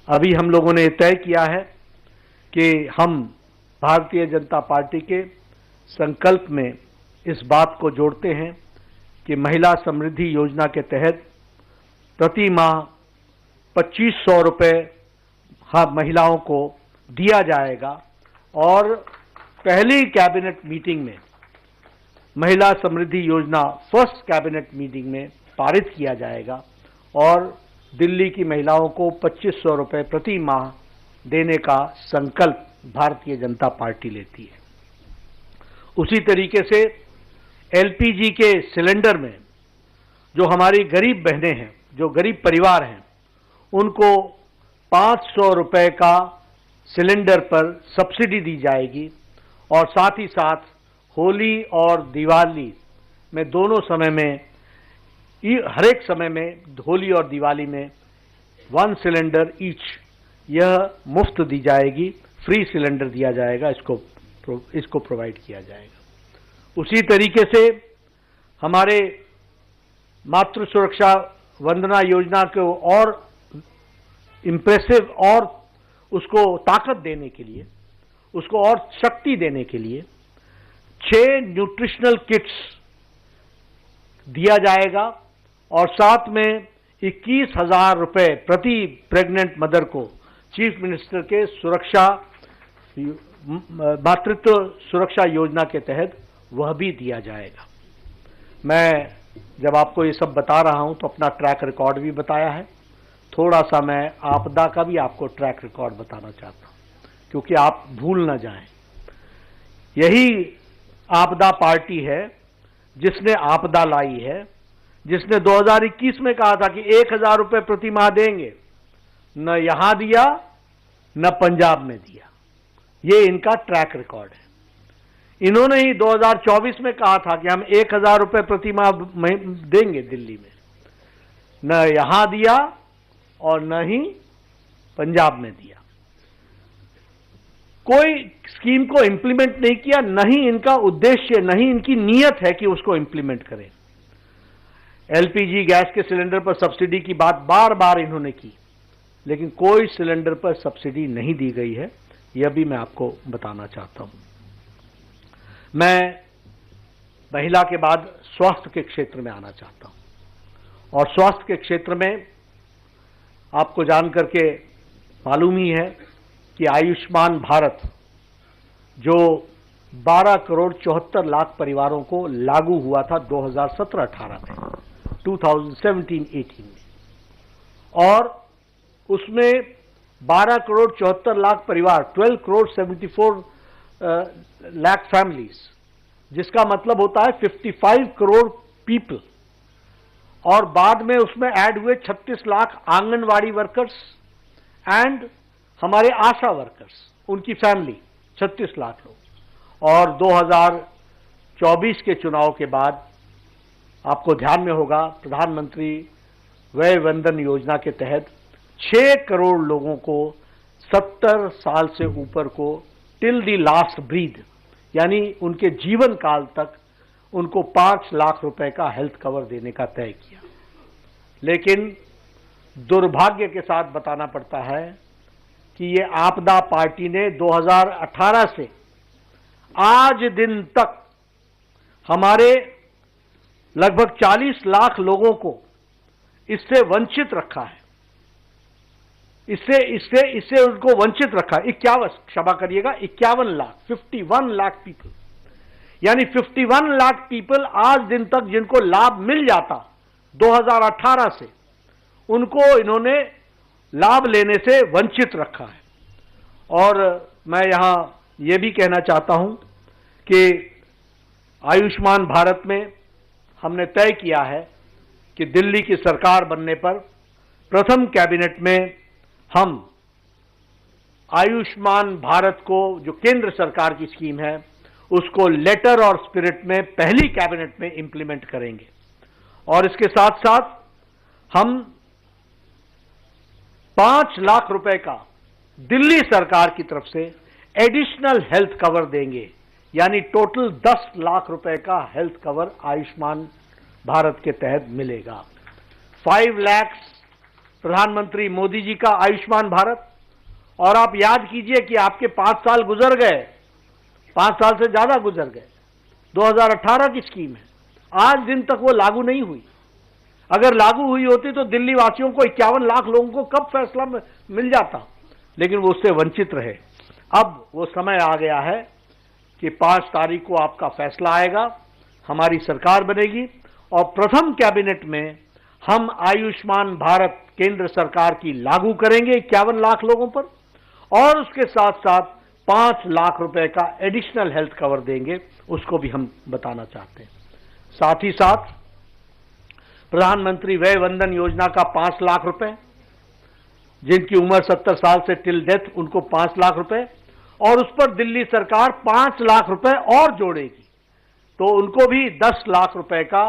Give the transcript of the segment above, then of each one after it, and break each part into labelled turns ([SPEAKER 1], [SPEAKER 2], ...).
[SPEAKER 1] अभी हम लोगों ने तय किया है कि हम भारतीय जनता पार्टी के संकल्प में इस बात को जोड़ते हैं कि महिला समृद्धि योजना के तहत प्रति माह 2500 रुपये महिलाओं को दिया जाएगा और पहली कैबिनेट मीटिंग में महिला समृद्धि योजना फर्स्ट कैबिनेट मीटिंग में पारित किया जाएगा और दिल्ली की महिलाओं को 2500 रुपये प्रति माह देने का संकल्प भारतीय जनता पार्टी लेती है। उसी तरीके से एलपीजी के सिलेंडर में जो हमारी गरीब बहनें हैं, जो गरीब परिवार हैं, उनको 500 रुपये का सिलेंडर पर सब्सिडी दी जाएगी और साथ ही साथ होली और दिवाली में दोनों समय में, हर एक समय में, होली और दिवाली में 1 सिलेंडर ईच यह मुफ्त दी जाएगी, फ्री सिलेंडर दिया जाएगा, इसको प्रोवाइड किया जाएगा। उसी तरीके से हमारे मातृ सुरक्षा वंदना योजना को और इम्प्रेसिव और उसको ताकत देने के लिए, उसको और शक्ति देने के लिए 6 न्यूट्रिशनल किट्स दिया जाएगा और साथ में 21,000 रुपये प्रति प्रेग्नेंट मदर को चीफ मिनिस्टर के मातृत्व सुरक्षा योजना के तहत वह भी दिया जाएगा। मैं जब आपको ये सब बता रहा हूं तो अपना ट्रैक रिकॉर्ड भी बताया है, थोड़ा सा मैं आपदा का भी आपको ट्रैक रिकॉर्ड बताना चाहता हूं क्योंकि आप भूल ना जाएं। यही आपदा पार्टी है जिसने आपदा लाई है, जिसने 2021 में कहा था कि 1000 रुपये प्रति माह देंगे, न यहां दिया न पंजाब में दिया। ये इनका ट्रैक रिकॉर्ड है। इन्होंने ही 2024 में कहा था कि हम 1000 रुपये प्रति माह देंगे दिल्ली में, न यहां दिया और न ही पंजाब में दिया। कोई स्कीम को इंप्लीमेंट नहीं किया, न ही इनका उद्देश्य, न ही इनकी नीयत है कि उसको इंप्लीमेंट करें। एलपीजी गैस के सिलेंडर पर सब्सिडी की बात बार बार इन्होंने की, लेकिन कोई सिलेंडर पर सब्सिडी नहीं दी गई है, यह भी मैं आपको बताना चाहता हूं। मैं महिला के बाद स्वास्थ्य के क्षेत्र में आना चाहता हूं और स्वास्थ्य के क्षेत्र में आपको जान करके मालूम ही है कि आयुष्मान भारत जो 12 करोड़ 74 लाख परिवारों को लागू हुआ था 2017-18 में, 2017-18 में, और उसमें 12 करोड़ 74 लाख परिवार, 12 करोड़ 74 लाख फैमिलीज, जिसका मतलब होता है 55 करोड़ पीपल, और बाद में उसमें ऐड हुए 36 लाख आंगनवाड़ी वर्कर्स एंड हमारे आशा वर्कर्स, उनकी फैमिली 36 लाख लोग। और 2024 के चुनाव के बाद आपको ध्यान में होगा प्रधानमंत्री वय वंदन योजना के तहत 6 करोड़ लोगों को 70 साल से ऊपर को टिल दी लास्ट ब्रीथ, यानी उनके जीवन काल तक उनको 5 लाख रुपए का हेल्थ कवर देने का तय किया। लेकिन दुर्भाग्य के साथ बताना पड़ता है कि ये आपदा पार्टी ने 2018 से आज दिन तक हमारे लगभग 40 लाख लोगों को इससे वंचित रखा है। इससे उनको वंचित रखा। 51 लाख, 51 लाख पीपल, यानी 51 लाख पीपल आज दिन तक जिनको लाभ मिल जाता 2018 से, उनको इन्होंने लाभ लेने से वंचित रखा है। और मैं यहां यह भी कहना चाहता हूं कि आयुष्मान भारत में हमने तय किया है कि दिल्ली की सरकार बनने पर प्रथम कैबिनेट में हम आयुष्मान भारत को, जो केंद्र सरकार की स्कीम है, उसको लेटर और स्पिरिट में पहली कैबिनेट में इंप्लीमेंट करेंगे। और इसके साथ साथ हम 5 लाख रुपए का दिल्ली सरकार की तरफ से एडिशनल हेल्थ कवर देंगे, यानी टोटल 10 लाख रुपए का हेल्थ कवर आयुष्मान भारत के तहत मिलेगा। 5 lakhs प्रधानमंत्री मोदी जी का आयुष्मान भारत। और आप याद कीजिए कि आपके 5 साल गुजर गए, 5 साल से ज्यादा गुजर गए। 2018 की स्कीम है, आज दिन तक वो लागू नहीं हुई। अगर लागू हुई होती तो दिल्ली वासियों को 51 लाख लोगों को कब फैसला मिल जाता, लेकिन वो उससे वंचित रहे। अब वो समय आ गया है कि 5 तारीख को आपका फैसला आएगा, हमारी सरकार बनेगी और प्रथम कैबिनेट में हम आयुष्मान भारत केंद्र सरकार की लागू करेंगे 51 लाख लोगों पर, और उसके साथ साथ 5 लाख रुपए का एडिशनल हेल्थ कवर देंगे, उसको भी हम बताना चाहते हैं। साथ ही साथ प्रधानमंत्री वय वंदन योजना का 5 लाख रुपए, जिनकी उम्र 70 साल से टिल डेथ उनको 5 लाख रुपए, और उस पर दिल्ली सरकार 5 लाख रुपए और जोड़ेगी, तो उनको भी 10 लाख रुपए का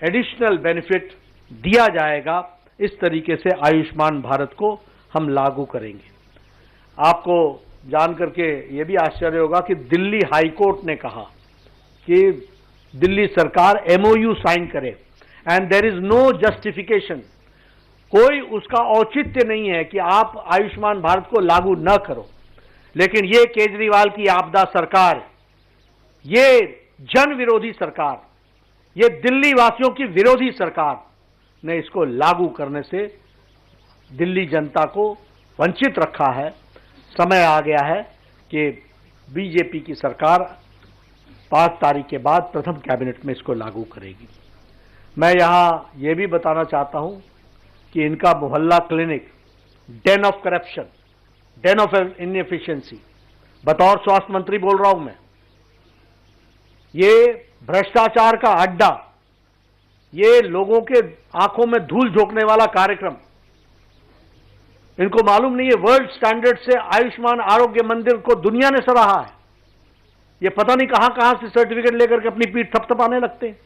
[SPEAKER 1] एडिशनल बेनिफिट दिया जाएगा। इस तरीके से आयुष्मान भारत को हम लागू करेंगे। आपको जानकर के ये भी आश्चर्य होगा कि दिल्ली हाई कोर्ट ने कहा कि दिल्ली सरकार MOU साइन करे, and there is no justification, कोई उसका औचित्य नहीं है कि आप आयुष्मान भारत को लागू न करो। लेकिन ये केजरीवाल की आपदा सरकार, ये जन विरोधी सरकार, ये दिल्ली वासियों की विरोधी सरकार ने इसको लागू करने से दिल्ली जनता को वंचित रखा है। समय आ गया है कि बीजेपी की सरकार 5 तारीख के बाद प्रथम कैबिनेट में इसको लागू करेगी। मैं यहां यह भी बताना चाहता हूं कि इनका मोहल्ला clinic, Dane of corruption, Dane of inefficiency, बतौर स्वास्थ्य मंत्री बोल रहा हूं मैं, ये भ्रष्टाचार का अड्डा, ये लोगों के आंखों में धूल झोंकने वाला कार्यक्रम, इनको मालूम नहीं है वर्ल्ड स्टैंडर्ड से आयुष्मान आरोग्य मंदिर को दुनिया ने सराहा है। ये पता नहीं कहां कहां से सर्टिफिकेट लेकर के अपनी पीठ थपथपाने लगते हैं।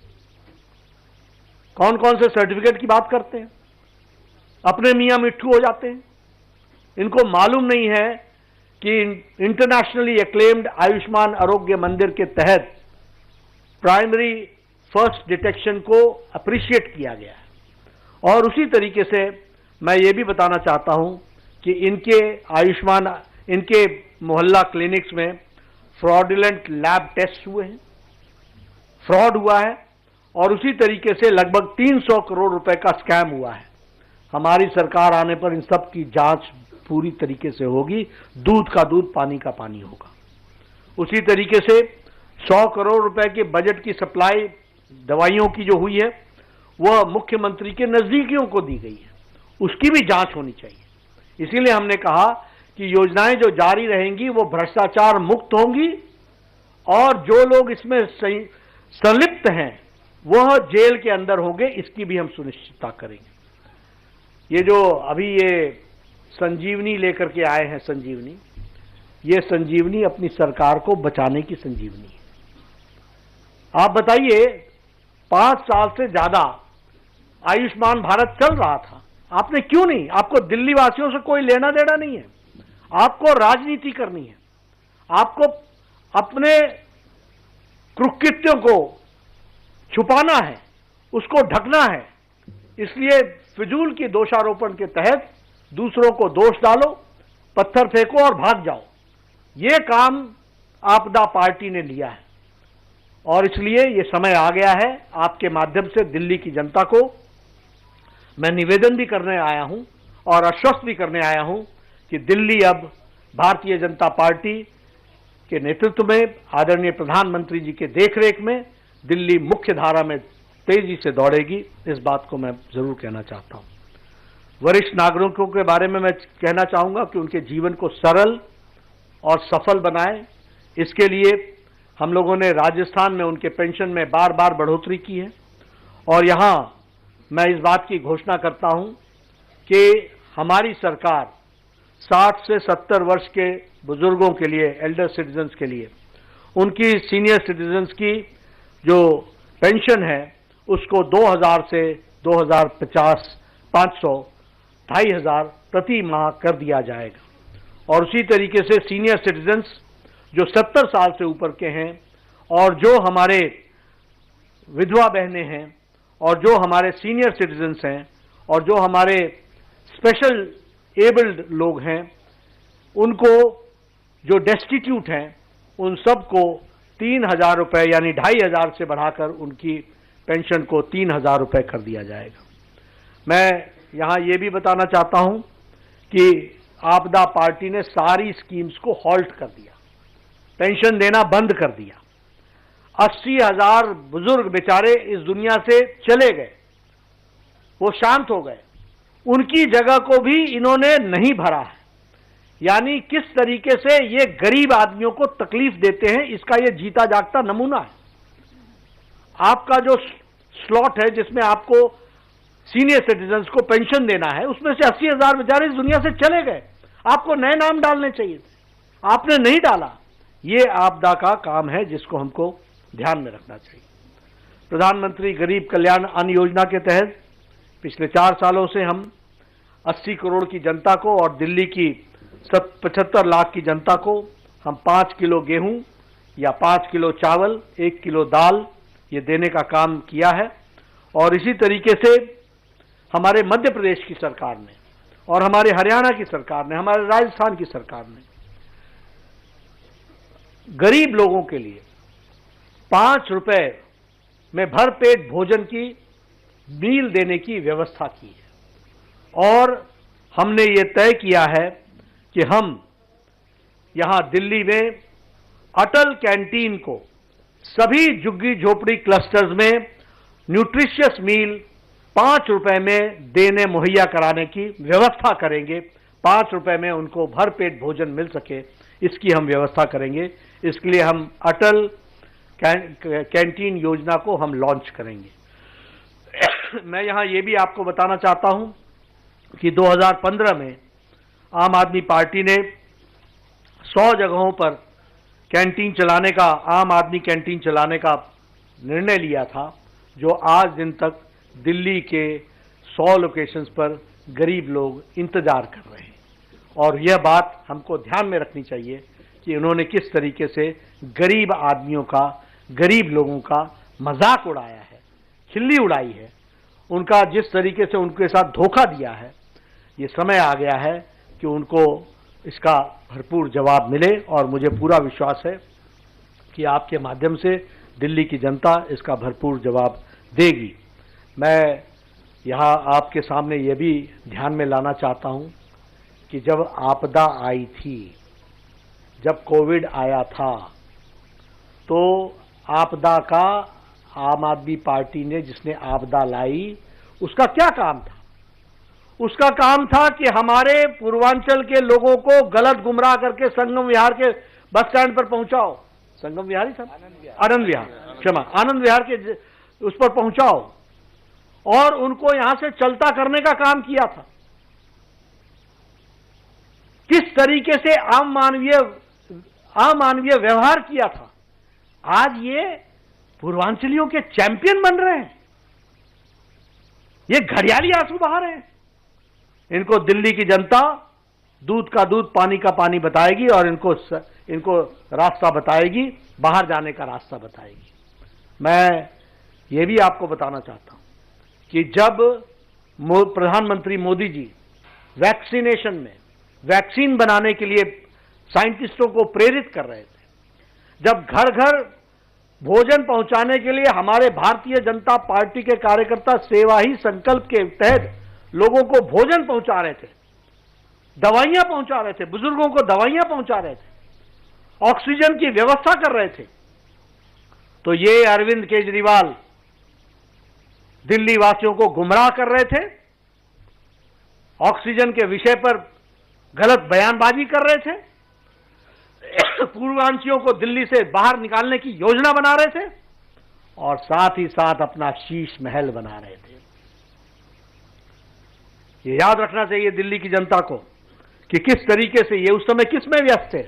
[SPEAKER 1] कौन कौन से सर्टिफिकेट की बात करते हैं, अपने मियां मिट्ठू हो जाते हैं। इनको मालूम नहीं है कि इंटरनेशनली एक्लेम्ड आयुष्मान आरोग्य मंदिर के तहत प्राइमरी फर्स्ट डिटेक्शन को अप्रिशिएट किया गया है। और उसी तरीके से मैं ये भी बताना चाहता हूं कि इनके मोहल्ला क्लिनिक्स में फ्रॉडुलेंट लैब टेस्ट हुए हैं, फ्रॉड हुआ है, और उसी तरीके से लगभग 300 करोड़ रुपए का स्कैम हुआ है। हमारी सरकार आने पर इन सब की जांच पूरी तरीके से होगी, दूध का दूध पानी का पानी होगा। उसी तरीके से 100 करोड़ रुपए के बजट की सप्लाई दवाइयों की जो हुई है वह मुख्यमंत्री के नजदीकियों को दी गई है, उसकी भी जांच होनी चाहिए। इसीलिए हमने कहा कि योजनाएं जो जारी रहेंगी वो भ्रष्टाचार मुक्त होंगी, और जो लोग इसमें संलिप्त हैं वह जेल के अंदर होंगे, इसकी भी हम सुनिश्चितता करेंगे। ये जो अभी ये संजीवनी लेकर के आए हैं, संजीवनी, ये संजीवनी अपनी सरकार को बचाने की संजीवनी है। आप बताइए, 5 साल से ज्यादा आयुष्मान भारत चल रहा था, आपने क्यों नहीं, आपको दिल्ली वासियों से कोई लेना देना नहीं है, आपको राजनीति करनी है, आपको अपने कुकृत्यों को छुपाना है, उसको ढकना है। इसलिए फिजूल की दोषारोपण के तहत दूसरों को दोष डालो, पत्थर फेंको और भाग जाओ। ये काम आपदा पार्टी ने लिया है, और इसलिए ये समय आ गया है। आपके माध्यम से दिल्ली की जनता को मैं निवेदन भी करने आया हूं और आश्वस्त भी करने आया हूं कि दिल्ली अब भारतीय जनता पार्टी के नेतृत्व में, आदरणीय प्रधानमंत्री जी के देखरेख में दिल्ली मुख्य धारा में तेजी से दौड़ेगी। इस बात को मैं जरूर कहना चाहता हूं। वरिष्ठ नागरिकों के बारे में मैं कहना चाहूंगा कि उनके जीवन को सरल और सफल बनाएं। इसके लिए हम लोगों ने राजस्थान में उनके पेंशन में बार बार बढ़ोतरी की है, और यहां मैं इस बात की घोषणा करता हूं कि हमारी सरकार 60 से 70 वर्ष के बुजुर्गों के लिए, एल्डर सिटीजन्स के लिए, उनकी सीनियर सिटीजन्स की जो पेंशन है उसको 2000 से 2050 500 2500 प्रति माह कर दिया जाएगा। और उसी तरीके से सीनियर सिटीजन्स जो 70 साल से ऊपर के हैं, और जो हमारे विधवा बहनें हैं, और जो हमारे सीनियर सिटीजन्स हैं, और जो हमारे स्पेशल एबल्ड लोग हैं, उनको, जो डेस्टिट्यूट हैं, उन सबको 3,000 रुपये यानी 2,500 से बढ़ाकर उनकी पेंशन को 3,000 रुपये कर दिया जाएगा। मैं यहां ये भी बताना चाहता हूं कि आपदा पार्टी ने सारी स्कीम्स को हॉल्ट कर दिया, पेंशन देना बंद कर दिया। 80,000 बुजुर्ग बेचारे इस दुनिया से चले गए, वो शांत हो गए, उनकी जगह को भी इन्होंने नहीं भरा है। यानी किस तरीके से ये गरीब आदमियों को तकलीफ देते हैं, इसका ये जीता जागता नमूना है। आपका जो स्लॉट है जिसमें आपको सीनियर सिटीजन्स को पेंशन देना है, उसमें से 80,000 बेचारे इस दुनिया से चले गए, आपको नए नाम डालने चाहिए थे, आपने नहीं डाला। ये आपदा का काम है जिसको हमको ध्यान में रखना चाहिए। प्रधानमंत्री गरीब कल्याण अन्न योजना के तहत पिछले 4 सालों से हम 80 करोड़ की जनता को और दिल्ली की 75 लाख की जनता को हम 5 किलो गेहूं या 5 किलो चावल, 1 किलो दाल ये देने का काम किया है। और इसी तरीके से हमारे मध्य प्रदेश की सरकार ने और हमारे हरियाणा की सरकार ने, हमारे राजस्थान की सरकार ने गरीब लोगों के लिए 5 रुपए में भरपेट भोजन की मील देने की व्यवस्था की है। और हमने ये तय किया है कि हम यहां दिल्ली में अटल कैंटीन को सभी झुग्गी झोपड़ी क्लस्टर्स में न्यूट्रिशियस मील 5 रुपए में देने मुहैया कराने की व्यवस्था करेंगे। 5 रुपए में उनको भरपेट भोजन मिल सके, इसकी हम व्यवस्था करेंगे। इसके लिए हम अटल कैंटीन योजना को हम लॉन्च करेंगे। मैं यहां यह भी आपको बताना चाहता हूं कि 2015 में आम आदमी पार्टी ने 100 जगहों पर कैंटीन चलाने का, आम आदमी कैंटीन चलाने का निर्णय लिया था, जो आज दिन तक दिल्ली के 100 लोकेशंस पर गरीब लोग इंतजार कर रहे हैं। और यह बात हमको ध्यान में रखनी चाहिए कि उन्होंने किस तरीके से गरीब आदमियों का, गरीब लोगों का मजाक उड़ाया है, खिल्ली उड़ाई है, उनका जिस तरीके से उनके साथ धोखा दिया है। ये समय आ गया है कि उनको इसका भरपूर जवाब मिले और मुझे पूरा विश्वास है कि आपके माध्यम से दिल्ली की जनता इसका भरपूर जवाब देगी। मैं यहाँ आपके सामने ये भी ध्यान में लाना चाहता हूँ कि जब आपदा आई थी, जब कोविड आया था, तो आपदा का आम आदमी पार्टी ने जिसने आपदा लाई, उसका क्या काम था? उसका काम था कि हमारे पूर्वांचल के लोगों को गलत गुमराह करके संगम विहार के बस स्टैंड पर पहुंचाओ। संगम विहार ही था, आनंद विहार, क्षमा, आनंद विहार के उस पर पहुंचाओ और उनको यहां से चलता करने का काम किया था। किस तरीके से अमानवीय व्यवहार किया था। आज ये पूर्वांचलियों के चैंपियन बन रहे हैं, ये घड़ियाली आंसू बहा रहे हैं। इनको दिल्ली की जनता दूध का दूध, पानी का पानी बताएगी और इनको रास्ता बताएगी, बाहर जाने का रास्ता बताएगी। मैं ये भी आपको बताना चाहता हूं कि जब प्रधानमंत्री मोदी जी वैक्सीनेशन में वैक्सीन बनाने के लिए साइंटिस्टों को प्रेरित कर रहे थे, जब घर घर भोजन पहुंचाने के लिए हमारे भारतीय जनता पार्टी के कार्यकर्ता सेवा ही संकल्प के तहत लोगों को भोजन पहुंचा रहे थे, दवाइयां पहुंचा रहे थे, बुजुर्गों को दवाइयां पहुंचा रहे थे, ऑक्सीजन की व्यवस्था कर रहे थे, तो ये अरविंद केजरीवाल दिल्ली वासियों को गुमराह कर रहे थे, ऑक्सीजन के विषय पर गलत बयानबाजी कर रहे थे, पूर्वांचलियों को दिल्ली से बाहर निकालने की योजना बना रहे थे और साथ ही साथ अपना शीश महल बना रहे थे। ये याद रखना चाहिए दिल्ली की जनता को कि किस तरीके से ये उस समय किस में व्यस्त थे।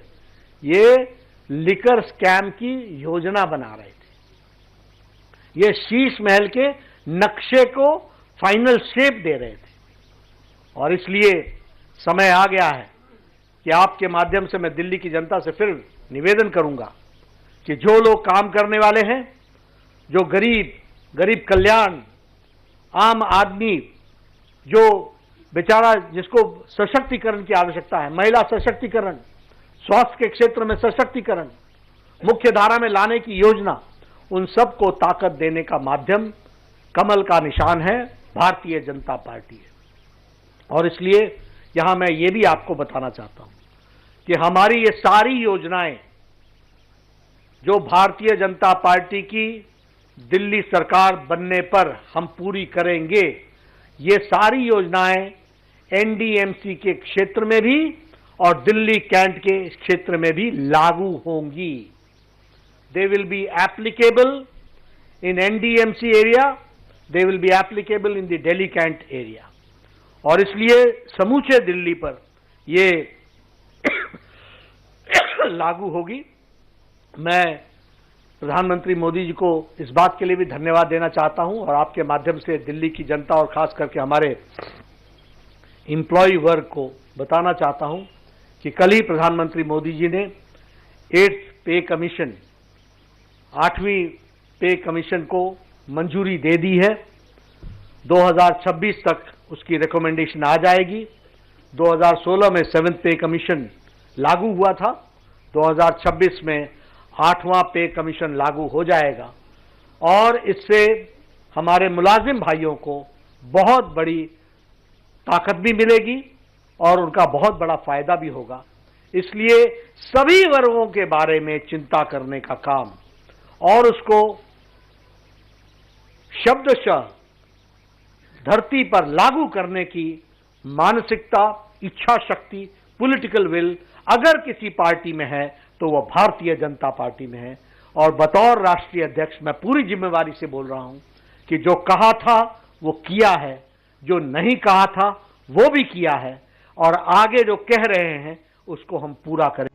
[SPEAKER 1] ये लिकर स्कैम की योजना बना रहे थे, ये शीश महल के नक्शे को फाइनल शेप दे रहे थे। और इसलिए समय आ गया है कि आपके माध्यम से मैं दिल्ली की जनता से फिर निवेदन करूंगा कि जो लोग काम करने वाले हैं, जो गरीब कल्याण, आम आदमी, जो बेचारा जिसको सशक्तिकरण की आवश्यकता है, महिला सशक्तिकरण, स्वास्थ्य के क्षेत्र में सशक्तिकरण, मुख्य धारा में लाने की योजना, उन सबको ताकत देने का माध्यम कमल का निशान है, भारतीय जनता पार्टी है। और इसलिए यहां मैं ये भी आपको बताना चाहता हूं कि हमारी ये सारी योजनाएं जो भारतीय जनता पार्टी की दिल्ली सरकार बनने पर हम पूरी करेंगे, ये सारी योजनाएं एनडीएमसी के क्षेत्र में भी और दिल्ली कैंट के क्षेत्र में भी लागू होंगी। They will be applicable in NDMC area, they will be applicable in the Delhi cantt area. और इसलिए समूचे दिल्ली पर ये लागू होगी। मैं प्रधानमंत्री मोदी जी को इस बात के लिए भी धन्यवाद देना चाहता हूं और आपके माध्यम से दिल्ली की जनता और खास करके हमारे एम्प्लॉय वर्ग को बताना चाहता हूं कि कल ही प्रधानमंत्री मोदी जी ने 8th पे कमीशन, 8वीं पे कमीशन को मंजूरी दे दी है। 2026 तक उसकी रिकमेंडेशन आ जाएगी। 2016 में 7th पे कमीशन लागू हुआ था, 2026 में 8वां पे कमीशन लागू हो जाएगा और इससे हमारे मुलाजिम भाइयों को बहुत बड़ी ताकत भी मिलेगी और उनका बहुत बड़ा फायदा भी होगा। इसलिए सभी वर्गों के बारे में चिंता करने का काम और उसको शब्दशः धरती पर लागू करने की मानसिकता, इच्छा शक्ति, पॉलिटिकल विल अगर किसी पार्टी में है तो वह भारतीय जनता पार्टी में है। और बतौर राष्ट्रीय अध्यक्ष मैं पूरी जिम्मेवारी से बोल रहा हूं कि जो कहा था वो किया है, जो नहीं कहा था वो भी किया है और आगे जो कह रहे हैं उसको हम पूरा करें।